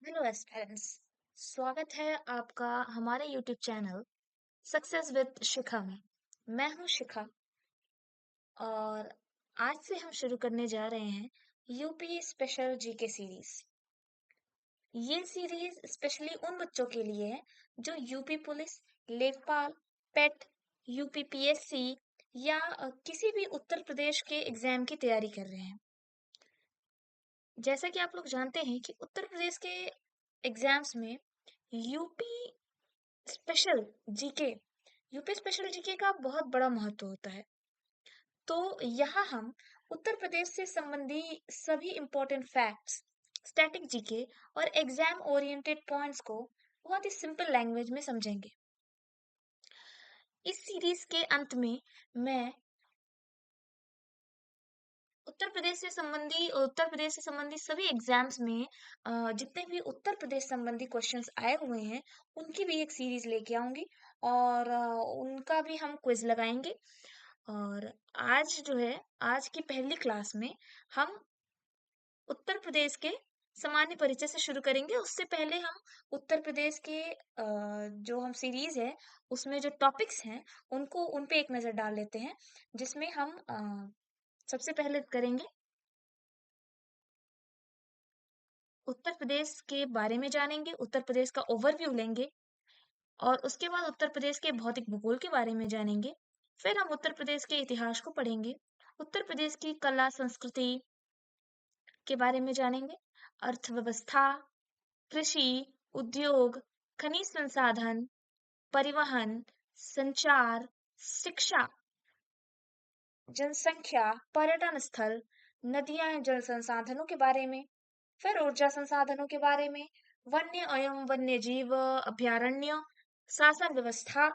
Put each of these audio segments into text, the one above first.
Hello aspirants. स्वागत है आपका हमारे यूट्यूब चैनल सक्सेस विद शिखा में। मैं हूं शिखा और आज से हम शुरू करने जा रहे हैं यूपी स्पेशल जीके सीरीज। ये सीरीज स्पेशली उन बच्चों के लिए है जो यूपी पुलिस, लेखपाल, पेट, यूपी पीएससी या किसी भी उत्तर प्रदेश के एग्जाम की तैयारी कर रहे हैं। जैसा कि आप लोग जानते हैं कि उत्तर प्रदेश के एग्जाम्स में UP special GK UP special GK का बहुत बड़ा महत्व होता है। तो यहाँ हम उत्तर प्रदेश से संबंधी सभी इम्पोर्टेंट फैक्ट्स, स्टैटिक जीके और एग्जाम ओरिएंटेड पॉइंट्स को बहुत ही सिंपल लैंग्वेज में समझेंगे। इस सीरीज के अंत में मैं उत्तर प्रदेश से संबंधी सभी एग्जाम्स में जितने भी उत्तर प्रदेश संबंधी क्वेश्चंस आए हुए हैं उनकी भी एक सीरीज लेके आऊंगी और उनका भी हम क्विज लगाएंगे। और आज की पहली क्लास में हम उत्तर प्रदेश के सामान्य परिचय से शुरू करेंगे। उससे पहले हम उत्तर प्रदेश के जो हम सीरीज है उसमें जो टॉपिक्स हैं उन पे एक नजर डाल लेते हैं, जिसमें हम सबसे पहले करेंगे उत्तर प्रदेश के बारे में जानेंगे, उत्तर प्रदेश का ओवरव्यू लेंगे और उसके बाद उत्तर प्रदेश के भौतिक भूगोल के बारे में जानेंगे। फिर हम उत्तर प्रदेश के इतिहास को पढ़ेंगे, उत्तर प्रदेश की कला संस्कृति के बारे में जानेंगे, अर्थव्यवस्था, कृषि, उद्योग, खनिज संसाधन, परिवहन, संचार, शिक्षा, जनसंख्या, पर्यटन स्थल, नदियां, जल संसाधनों के बारे में, फिर ऊर्जा संसाधनों के बारे में, वन्य एवं वन्य जीव अभयारण्य, शासन व्यवस्था,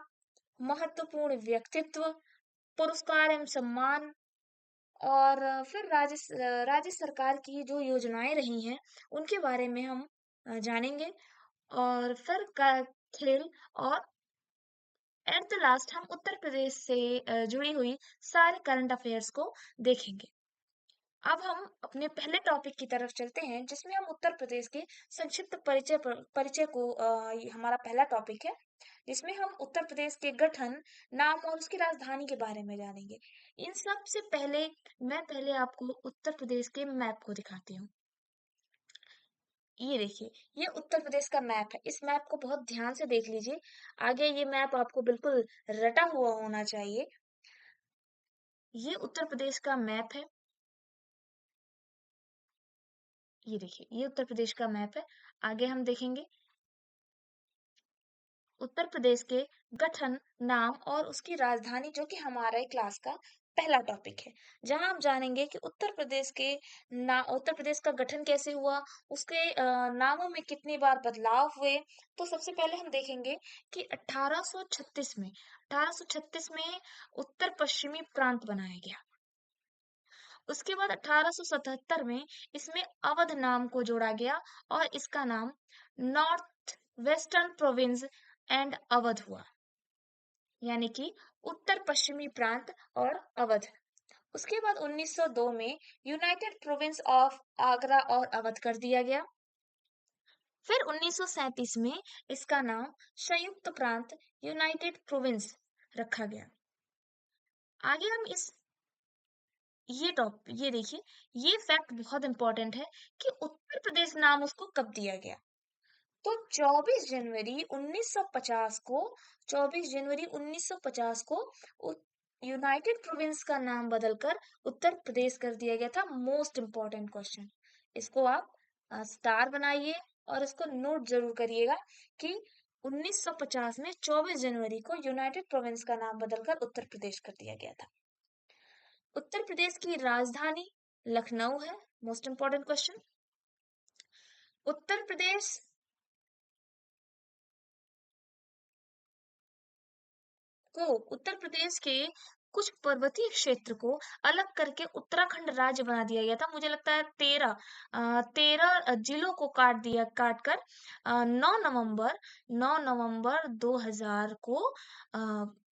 महत्वपूर्ण व्यक्तित्व, पुरस्कार एवं सम्मान और फिर राज्य सरकार की जो योजनाएं रही हैं उनके बारे में हम जानेंगे। और फिर खेल और एट द लास्ट हम उत्तर प्रदेश से जुड़ी हुई सारे करंट अफेयर्स को देखेंगे। अब हम अपने पहले टॉपिक की तरफ चलते हैं, जिसमें हम उत्तर प्रदेश के संक्षिप्त परिचय को ये हमारा पहला टॉपिक है, जिसमें हम उत्तर प्रदेश के गठन, नाम और उसकी राजधानी के बारे में जानेंगे। इन सब से पहले मैं पहले आपको उत्तर प्रदेश के मैप को दिखाती हूँ। ये देखिए, ये उत्तर प्रदेश का मैप है। इस मैप को बहुत ध्यान से देख लीजिए। आगे ये मैप आपको बिल्कुल रटा हुआ होना चाहिए। ये उत्तर प्रदेश का मैप है। ये देखिए, ये उत्तर प्रदेश का मैप है। आगे हम देखेंगे उत्तर प्रदेश के गठन, नाम और उसकी राजधानी, जो कि हमारे क्लास का पहला टॉपिक है, जहां हम जानेंगे कि उत्तर प्रदेश का गठन कैसे हुआ, उसके नामों में कितनी बार बदलाव हुए। तो सबसे पहले हम देखेंगे कि 1836 में उत्तर पश्चिमी प्रांत बनाया गया। उसके बाद 1877 में इसमें अवध नाम को जोड़ा गया और इसका नाम north western province and Awadh हुआ, यानी कि उत्तर पश्चिमी प्रांत और अवध। उसके बाद 1902 में यूनाइटेड प्रोविंस ऑफ आगरा और अवध कर दिया गया। फिर 1937 में इसका नाम संयुक्त प्रांत यूनाइटेड प्रोविंस रखा गया। आगे हम ये देखिए, ये फैक्ट बहुत इंपॉर्टेंट है कि उत्तर प्रदेश नाम उसको कब दिया गया। तो 24 जनवरी 1950 को यूनाइटेड प्रोविंस का नाम बदलकर उत्तर प्रदेश कर दिया गया था। मोस्ट इंपॉर्टेंट क्वेश्चन, इसको आप स्टार बनाइए और इसको नोट जरूर करिएगा कि 1950 में 24 जनवरी को यूनाइटेड प्रोविंस का नाम बदलकर उत्तर प्रदेश कर दिया गया था। उत्तर प्रदेश की राजधानी लखनऊ है। Most important question. Uttar Pradesh Uttar Pradesh के कुछ पर्वतीय क्षेत्र को अलग करके उत्तराखंड राज्य बना दिया गया था। मुझे लगता है 13 जिलों को काट कर 9 नवंबर 2000 को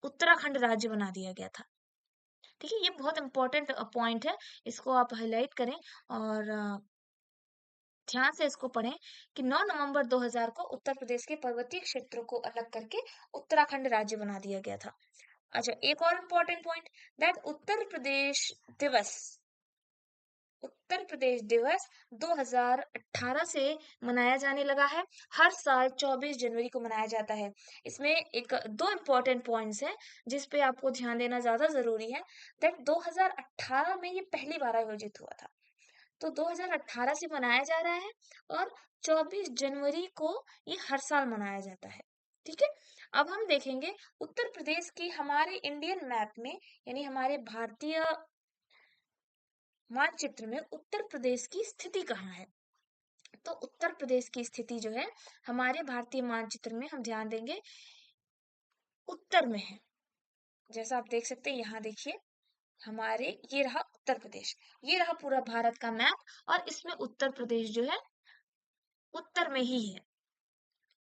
उत्तराखंड राज्य बना दिया गया था। ठीक है, ये बहुत इंपॉर्टेंट पॉइंट है, इसको आप हाईलाइट करें और ध्यान से इसको पढ़ें कि 9 नवंबर 2000 को उत्तर प्रदेश के पर्वतीय क्षेत्रों को अलग करके उत्तराखंड राज्य बना दिया गया था। अच्छा, एक और important point, that Uttar Pradesh दिवस 2018 से मनाया जाने लगा है। हर साल 24 जनवरी को मनाया जाता है। इसमें एक दो इम्पोर्टेंट पॉइंट्स हैं जिस पे आपको ध्यान देना ज्यादा जरूरी है, दैट 2018 में ये पहली बार आयोजित हुआ था। तो 2018 से मनाया जा रहा है और 24 जनवरी को ये हर साल मनाया जाता है। ठीक है, अब हम देखेंगे उत्तर प्रदेश की हमारे इंडियन मैप में, यानी हमारे भारतीय मानचित्र में उत्तर प्रदेश की स्थिति कहाँ है। तो उत्तर प्रदेश की स्थिति जो है हमारे भारतीय मानचित्र में, हम ध्यान देंगे, उत्तर में है। जैसा आप देख सकते हैं, यहाँ देखिए हमारे, ये रहा उत्तर प्रदेश, ये रहा पूरा भारत का मैप, और इसमें उत्तर प्रदेश जो है उत्तर में ही है।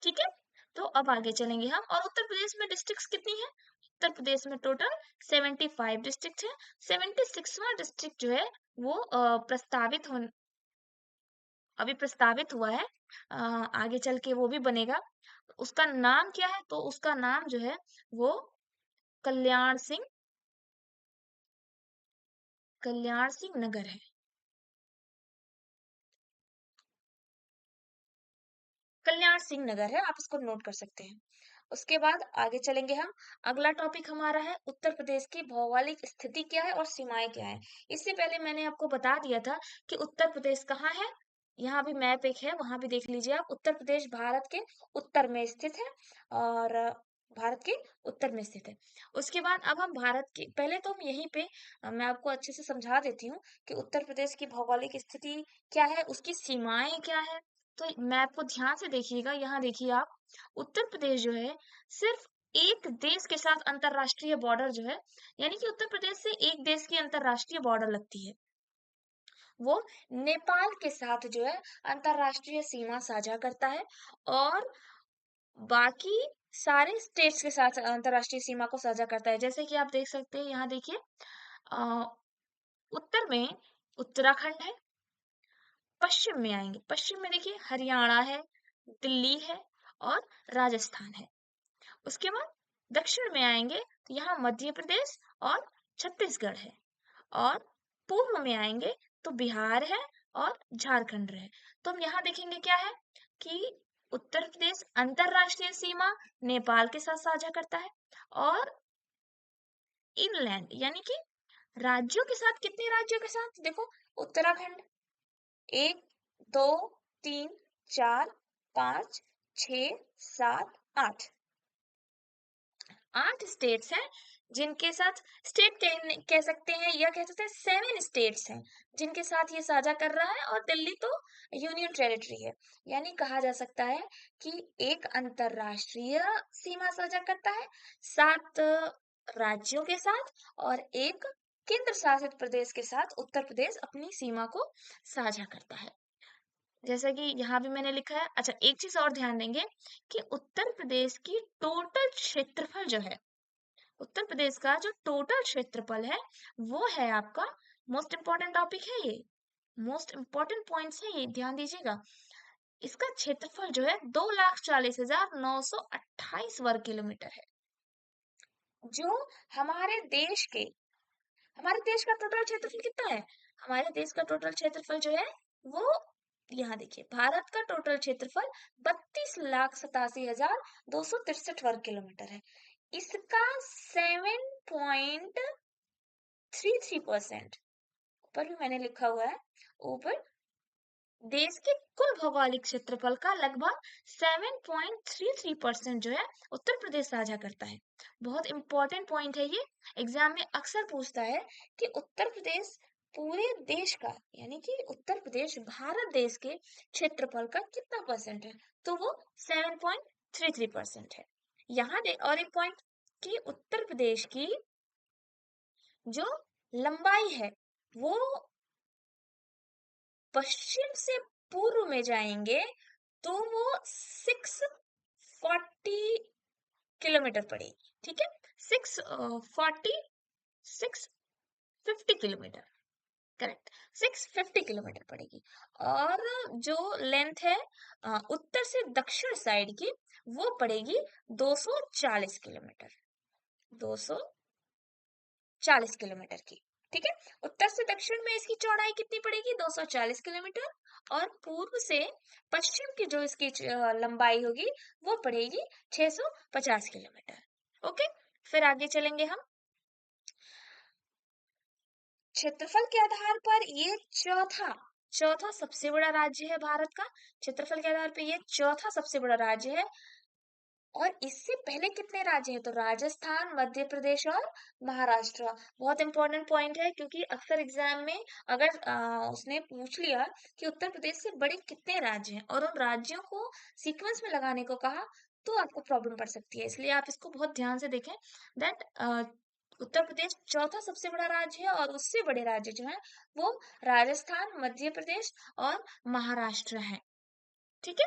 ठीक है, तो अब आगे चलेंगे हम। और उत्तर प्रदेश में डिस्ट्रिक्ट्स कितनी है? उत्तर प्रदेश में टोटल 75 डिस्ट्रिक्ट है। 76वां डिस्ट्रिक्ट जो है वो अभी प्रस्तावित हुआ है। आगे चल के वो भी बनेगा। उसका नाम क्या है? तो उसका नाम जो है वो कल्याण सिंह नगर है। कल्याण सिंह नगर है, आप इसको नोट कर सकते हैं। उसके बाद आगे चलेंगे हम। अगला टॉपिक हमारा है उत्तर प्रदेश की भौगोलिक स्थिति क्या है और सीमाएं क्या है। इससे पहले मैंने आपको बता दिया था कि उत्तर प्रदेश कहाँ है। यहाँ भी मैप एक है, वहां भी देख लीजिए आप। उत्तर प्रदेश भारत के उत्तर में स्थित है, और भारत के उत्तर में स्थित है। उसके बाद अब हम भारत की, पहले तो हम यहीं पे मैं आपको अच्छे से समझा देती हूँ कि उत्तर प्रदेश की भौगोलिक स्थिति क्या है, उसकी सीमाएं क्या है। तो मैप को ध्यान से देखिएगा, यहाँ देखिए आप, उत्तर प्रदेश जो है सिर्फ एक देश के साथ अंतरराष्ट्रीय बॉर्डर जो है, यानी कि उत्तर प्रदेश से एक देश की अंतरराष्ट्रीय बॉर्डर लगती है, वो नेपाल के साथ जो है अंतरराष्ट्रीय सीमा साझा करता है। और बाकी सारे स्टेट्स के साथ अंतरराष्ट्रीय सीमा को साझा करता है। जैसे कि आप देख सकते हैं, यहाँ देखिए अ, उत्तर में उत्तराखंड है, पश्चिम में आएंगे, पश्चिम में देखिए हरियाणा है, दिल्ली है और राजस्थान है। उसके बाद दक्षिण में आएंगे तो यहाँ मध्य प्रदेश और छत्तीसगढ़ है। और पूर्व में आएंगे तो बिहार है और झारखंड है। तो हम यहाँ देखेंगे क्या है कि उत्तर प्रदेश अंतरराष्ट्रीय सीमा नेपाल के साथ साझा करता है, और इनलैंड यानी कि राज्यों के साथ, कितने राज्यों के साथ देखो, उत्तराखंड, एक, दो, तीन, चार, पांच, छ, सात, आठ, 8 स्टेट्स हैं जिनके साथ, स्टेट कह सकते हैं या कह सकते हैं 7 स्टेट्स हैं जिनके साथ ये साझा कर रहा है, और दिल्ली तो यूनियन टेरिटरी है। यानी कहा जा सकता है कि एक अंतरराष्ट्रीय सीमा साझा करता है 7 राज्यों के साथ, और एक केंद्र शासित प्रदेश के साथ उत्तर प्रदेश अपनी सीमा को साझा करता है। जैसा कि यहाँ भी मैंने लिखा है। अच्छा, एक चीज और ध्यान देंगे कि उत्तर प्रदेश की टोटल क्षेत्रफल जो है, उत्तर प्रदेश का जो टोटल क्षेत्रफल है वो है आपका, मोस्ट इम्पोर्टेंट टॉपिक है ये, मोस्ट इम्पोर्टेंट पॉइंट्स है ये, ध्यान दीजिएगा। इसका क्षेत्रफल जो है 2,40,928 वर्ग किलोमीटर है। जो हमारे देश के, हमारे देश का टोटल क्षेत्रफल कितना है? हमारे देश का टोटल क्षेत्रफल जो है वो, यहाँ देखिए, भारत का टोटल क्षेत्रफल 32,87,263 वर्ग किलोमीटर है। इसका 7.33%, ऊपर भी मैंने लिखा हुआ है, ऊपर देश के कुल भौगोलिक क्षेत्रफल का लगभग 7.33% जो है उत्तर प्रदेश साझा करता है। बहुत इंपॉर्टेंट पॉइंट है ये, एग्जाम में अक्सर पूछता है कि उत्तर प्रदेश पूरे देश का, यानी कि उत्तर प्रदेश भारत देश के क्षेत्रफल का कितना परसेंट है, तो वो 7.33% है। यहाँ दे और एक पॉइंट कि उत्तर प्रदेश की जो लंबाई है वो पश्चिम से पूर्व में जाएंगे तो वो 640 किलोमीटर पड़ेगी। ठीक है, 640, 650 किलोमीटर। करेक्ट, 650 किलोमीटर पड़ेगी। और जो लेंथ है उत्तर से दक्षिण साइड की, वो पड़ेगी 240 किलोमीटर, 240 किलोमीटर की। ठीक है, उत्तर से दक्षिण में इसकी चौड़ाई कितनी पड़ेगी? 240 किलोमीटर। और पूर्व से पश्चिम की जो इसकी लंबाई होगी वो पड़ेगी 650 किलोमीटर। ओके, फिर आगे चलेंगे हम। क्षेत्रफल के आधार पर ये चौथा चौथा सबसे बड़ा राज्य है भारत का। क्षेत्रफल के आधार पर ये चौथा सबसे बड़ा राज्य है। और इससे पहले कितने राज्य हैं? तो राजस्थान, मध्य प्रदेश और महाराष्ट्र। बहुत इंपॉर्टेंट पॉइंट है, क्योंकि अक्सर एग्जाम में अगर उसने पूछ लिया कि उत्तर प्रदेश से बड़े कितने राज्य हैं और उन राज्यों को सीक्वेंस में लगाने को कहा, तो आपको प्रॉब्लम पड़ सकती है। इसलिए आप इसको बहुत ध्यान से देखें दैट उत्तर प्रदेश चौथा सबसे बड़ा राज्य है और उससे बड़े राज्य जो हैं वो राजस्थान, मध्य प्रदेश और महाराष्ट्र हैं। ठीक है,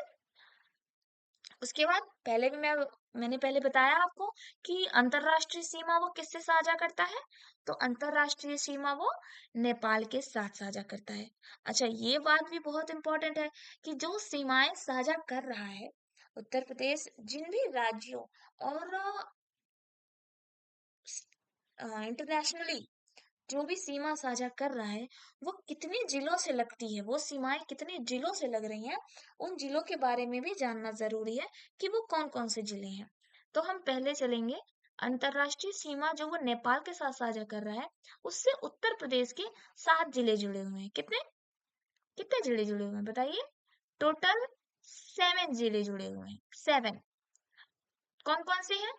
उसके बाद पहले भी मैंने पहले बताया आपको कि अंतरराष्ट्रीय सीमा वो किससे साझा करता है? तो अंतरराष्ट्रीय सीमा वो नेपाल के साथ साझा करता है। अच्छा, ये बात भी बहुत इंपॉर्टेंट है कि जो सीमाएं साझा कर रहा है उत्तर प्रदेश, जिन भी राज्यों और इंटरनेशनली जो भी सीमा साझा कर रहा है, वो कितने जिलों से लगती है, वो सीमाएं कितने जिलों से लग रही हैं, उन जिलों के बारे में भी जानना जरूरी है कि वो कौन कौन से जिले हैं। तो हम पहले चलेंगे, अंतरराष्ट्रीय सीमा जो वो नेपाल के साथ साझा कर रहा है, उससे उत्तर प्रदेश के 7 जिले जुड़े हुए हैं। कितने कितने जिले जुड़े हुए हैं बताइए? टोटल 7 जिले जुड़े हुए हैं, 7। कौन कौन से हैं?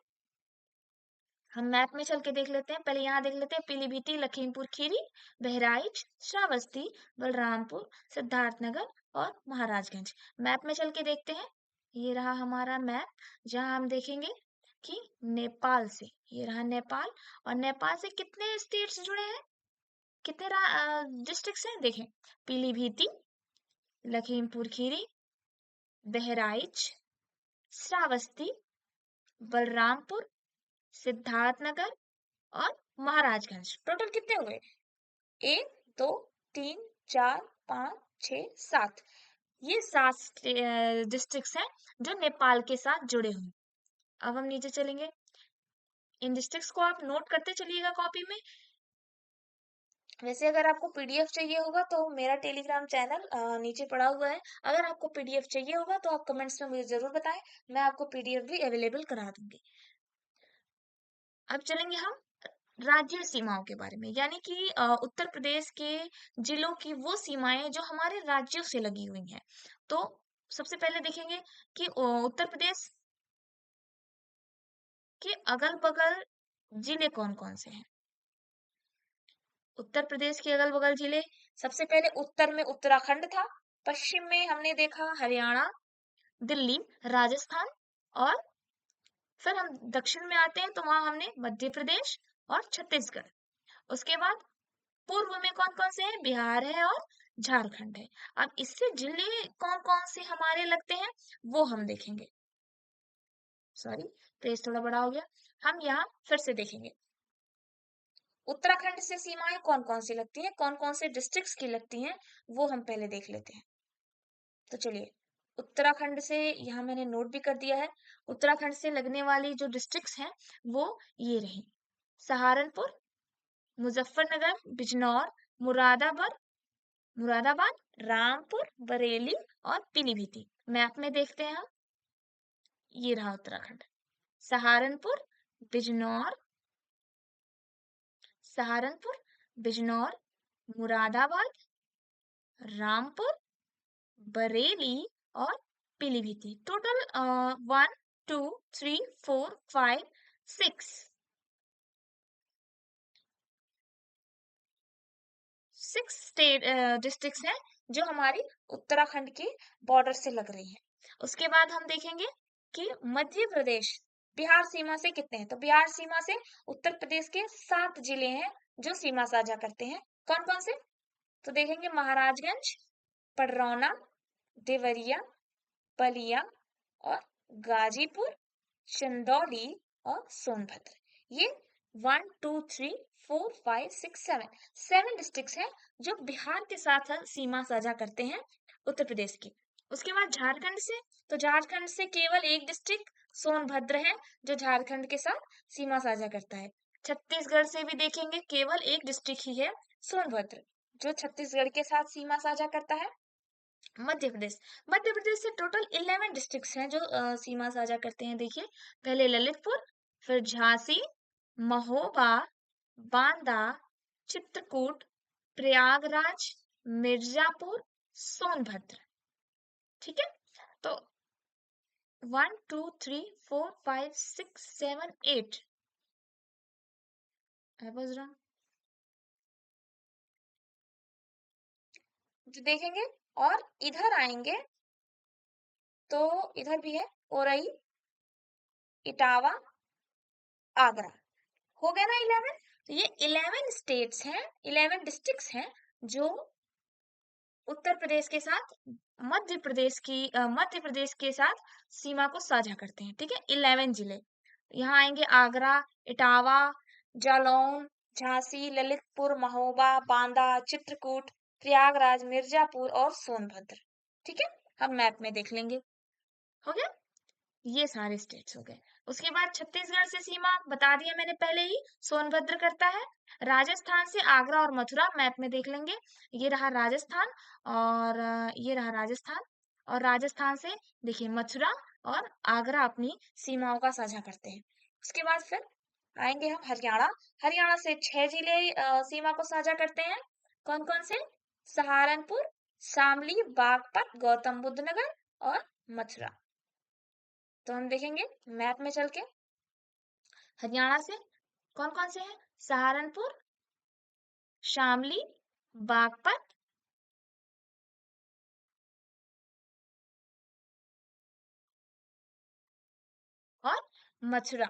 हम मैप में चल के देख लेते हैं। पहले यहाँ देख लेते हैं, पीलीभीत, लखीमपुर खीरी, बहराइच, श्रावस्ती, बलरामपुर, सिद्धार्थनगर और महाराजगंज। मैप में चल के देखते हैं। ये रहा हमारा मैप, जहाँ हम देखेंगे कि नेपाल से, ये रहा नेपाल, और नेपाल से कितने स्टेट्स जुड़े हैं, कितने डिस्ट्रिक्ट्स हैं? देखें, पीलीभीत, लखीमपुर खीरी, बहराइच, श्रावस्ती, बलरामपुर, सिद्धार्थनगर और महाराजगंज। टोटल कितने हुए? 1, 2, 3, 4, 5, 6, 7। ये 7 डिस्ट्रिक्ट्स हैं जो नेपाल के साथ जुड़े हुए। अब हम नीचे चलेंगे, इन डिस्ट्रिक्ट्स को आप नोट करते चलिएगा कॉपी में। वैसे अगर आपको पीडीएफ चाहिए होगा तो मेरा टेलीग्राम चैनल नीचे पड़ा हुआ है। अगर आपको पीडीएफ चाहिए होगा तो आप कमेंट्स में मुझे जरूर बताएं, मैं आपको पीडीएफ भी अवेलेबल करा दूंगी। अब चलेंगे हम राज्य सीमाओं के बारे में, यानी कि उत्तर प्रदेश के जिलों की वो सीमाएं जो हमारे राज्यों से लगी हुई हैं। तो सबसे पहले देखेंगे कि उत्तर प्रदेश के अगल बगल जिले कौन कौन से हैं। उत्तर प्रदेश के अगल बगल जिले, सबसे पहले उत्तर में उत्तराखंड था, पश्चिम में हमने देखा हरियाणा, दिल्ली, राजस्थान, और फिर हम दक्षिण में आते हैं तो वहां हमने मध्य प्रदेश और छत्तीसगढ़। उसके बाद पूर्व में कौन कौन से हैं? बिहार है और झारखंड है। अब इससे जिले कौन कौन से हमारे लगते हैं वो हम देखेंगे। सॉरी, पेज थोड़ा बड़ा हो गया। हम यहाँ फिर से देखेंगे, उत्तराखंड से सीमाएं कौन कौन सी लगती हैं, कौन कौन से डिस्ट्रिक्ट्स की लगती हैं, वो हम पहले देख लेते हैं। तो चलिए, उत्तराखंड से यहाँ मैंने नोट भी कर दिया है। उत्तराखंड से लगने वाली जो डिस्ट्रिक्ट्स हैं वो ये रही, सहारनपुर, मुजफ्फरनगर, बिजनौर, मुरादाबाद मुरादाबाद, रामपुर, बरेली और पीलीभीत। मैप में देखते हैं हम, ये रहा उत्तराखंड, सहारनपुर, बिजनौर, सहारनपुर, बिजनौर, मुरादाबाद, रामपुर, बरेली और पीलीभीत। टोटल 1, 2, 3, 4, 5, 6 स्टेट डिस्ट्रिक्ट्स हैं जो हमारी उत्तराखंड के बॉर्डर से लग रही हैं। उसके बाद हम देखेंगे कि मध्य प्रदेश बिहार सीमा से कितने हैं। तो बिहार सीमा से उत्तर प्रदेश के 7 जिले हैं जो सीमा साझा करते हैं। कौन कौन से? तो देखेंगे, महाराजगंज, पडरौना, देवरिया, बलिया और गाजीपुर, चंदौली और सोनभद्र। ये 1 2 3 4 5 6 7 7 डिस्ट्रिक्ट्स हैं जो बिहार के साथ सीमा साझा करते हैं, उत्तर प्रदेश की। उसके बाद झारखंड से, तो झारखंड से केवल एक डिस्ट्रिक्ट सोनभद्र है जो झारखंड के साथ सीमा साझा करता है। छत्तीसगढ़ से भी देखेंगे, केवल एक डिस्ट्रिक्ट ही है सोनभद्र जो छत्तीसगढ़ के साथ सीमा साझा करता है। मध्य प्रदेश, मध्य प्रदेश से टोटल 11 डिस्ट्रिक्ट्स हैं जो सीमा साझा करते हैं। देखिए, पहले ललितपुर, फिर झांसी, महोबा, बांदा, चित्रकूट, प्रयागराज, मिर्जापुर, सोनभद्र। ठीक है, तो 1 2 3 4 5 6 7 8 आई वाज रॉन्ग। तो देखेंगे और इधर आएंगे तो इधर भी है ओरई, इटावा, आगरा। हो गया ना 11। तो ये 11 स्टेट्स हैं, 11 डिस्ट्रिक्ट्स हैं जो उत्तर प्रदेश के साथ मध्य प्रदेश के साथ सीमा को साझा करते हैं। ठीक है, 11 जिले। यहाँ आएंगे आगरा, इटावा, जालौन, झांसी, ललितपुर, महोबा, बांदा, चित्रकूट, प्रयागराज, मिर्जापुर और सोनभद्र। ठीक है, हम मैप में देख लेंगे। हो गया, ये सारे स्टेट्स हो गए। उसके बाद छत्तीसगढ़ से सीमा बता दिया मैंने पहले ही, सोनभद्र करता है। राजस्थान से आगरा और मथुरा मैप में देख लेंगे। ये रहा राजस्थान और ये रहा राजस्थान। और राजस्थान से देखिए मथुरा और आगरा अपनी सीमाओं का साझा करते हैं। उसके बाद फिर आएंगे हम हरियाणा। हरियाणा से 6 जिले सीमा को साझा करते हैं। कौन कौन से? सहारनपुर, शामली, बागपत, गौतम बुद्ध नगर और मथुरा। तो हम देखेंगे मैप में चल के, हरियाणा से कौन कौन से हैं? सहारनपुर, शामली, बागपत और मथुरा।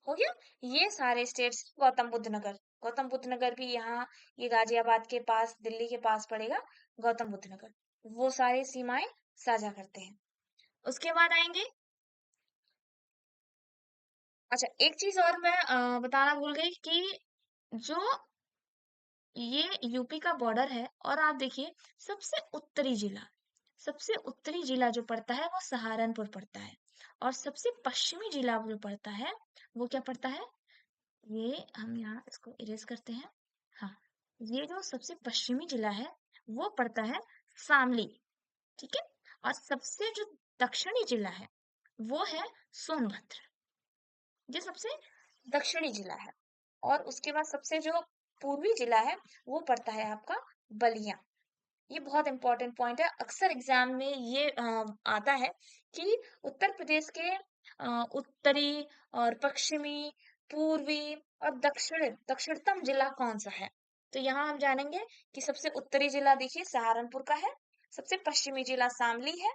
हो गया, ये सारे स्टेट्स। गौतम बुद्ध नगर, गौतम बुद्ध नगर भी यहाँ, ये गाजियाबाद के पास, दिल्ली के पास पड़ेगा गौतम बुद्ध नगर। वो सारी सीमाएं साझा करते हैं। उसके बाद आएंगे, अच्छा एक चीज और मैं बताना भूल गई कि जो ये यूपी का बॉर्डर है, और आप देखिए सबसे उत्तरी जिला जो पड़ता है वो सहारनपुर पड़ता है। और सबसे पश्चिमी जिला जो पड़ता है वो क्या पड़ता है? ये हम यहाँ इसको इरेज करते हैं। हाँ, ये जो सबसे पश्चिमी जिला है वो पड़ता है शामली। ठीक है, और सबसे जो दक्षिणी जिला है वो है सोनभद्र, जो सबसे दक्षिणी जिला है। और उसके बाद सबसे जो पूर्वी जिला है वो पड़ता है आपका बलिया। ये बहुत इंपॉर्टेंट पॉइंट है, अक्सर एग्जाम में ये आता है कि उत्तर प्रदेश के उत्तरी और पश्चिमी, पूर्वी और दक्षिणतम जिला कौन सा है। तो यहाँ हम जानेंगे कि सबसे उत्तरी जिला देखिए सहारनपुर का है, सबसे पश्चिमी जिला शामली है,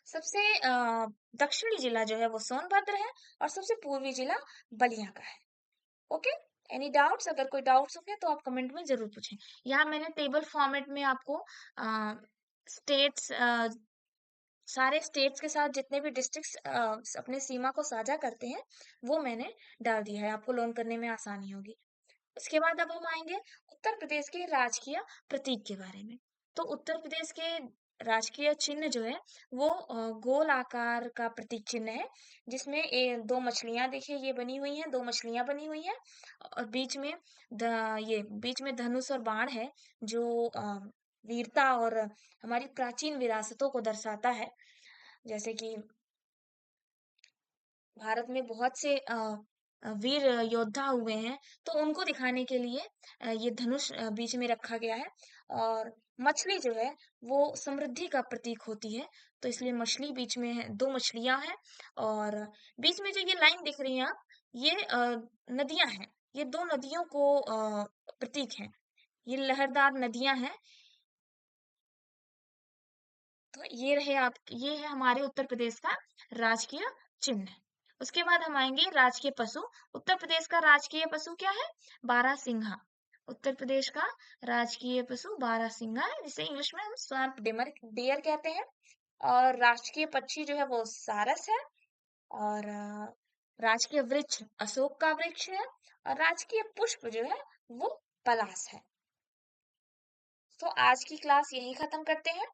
सबसे दक्षिणी जिला जो है वो सोनभद्र है और सबसे पूर्वी जिला बलिया का है। Okay, any doubts? अगर कोई डाउट्स होंगे तो आप कमेंट में जरूर पूछें। यहाँ मैंने टेबल फॉर्मेट में आपको स्टेट्स, सारे स्टेट्स के साथ जितने भी डिस्ट्रिक्ट्स अपने सीमा को साझा करते हैं वो मैंने डाल दिया है, आपको लर्न करने में आसानी होगी। उसके बाद अब हम आएंगे उत्तर प्रदेश के राजकीय प्रतीक के बारे में। तो उत्तर प्रदेश के राजकीय चिन्ह जो है वो गोल आकार का प्रतीक चिन्ह है, जिसमें दो मछलियां देखिए ये बनी हुई हैं, दो मछलियां बनी हुई हैं और बीच में ये बीच में धनुष और बाण है जो वीरता और हमारी प्राचीन विरासतों को दर्शाता है। जैसे कि भारत में बहुत से वीर योद्धा हुए हैं, तो उनको दिखाने के लिए ये धनुष बीच में रखा गया है। और मछली जो है वो समृद्धि का प्रतीक होती है, तो इसलिए मछली बीच में है, दो मछलियां हैं। और बीच में जो ये लाइन दिख रही है आप, ये नदियां हैं, ये दो नदियों को प्रतीक हैं, ये लहरदार नदियां हैं। तो ये है हमारे उत्तर प्रदेश का राजकीय चिन्ह। उसके बाद हम आएंगे राजकीय पशु। उत्तर प्रदेश का राजकीय पशु क्या है? बारहसिंघा। उत्तर प्रदेश का राजकीय पशु बारहसिंघा है, जिसे इंग्लिश में हम स्वैम्प डियर कहते हैं। और राष्ट्रीय पक्षी जो है वो सारस है। और राजकीय वृक्ष अशोक का वृक्ष है और राजकीय पुष्प जो है वो पलाश है। तो आज की क्लास यही खत्म करते हैं।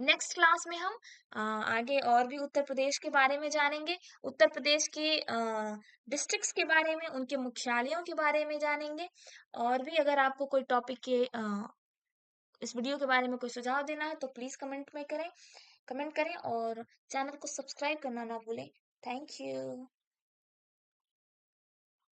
नेक्स्ट क्लास में हम आगे और भी उत्तर प्रदेश के बारे में जानेंगे। उत्तर प्रदेश के डिस्ट्रिक्ट्स के बारे में, उनके मुख्यालयों के बारे में जानेंगे। और भी अगर आपको कोई टॉपिक के इस वीडियो के बारे में कोई सुझाव देना है तो प्लीज कमेंट करें और चैनल को सब्सक्राइब करना ना भूलें। Thank you.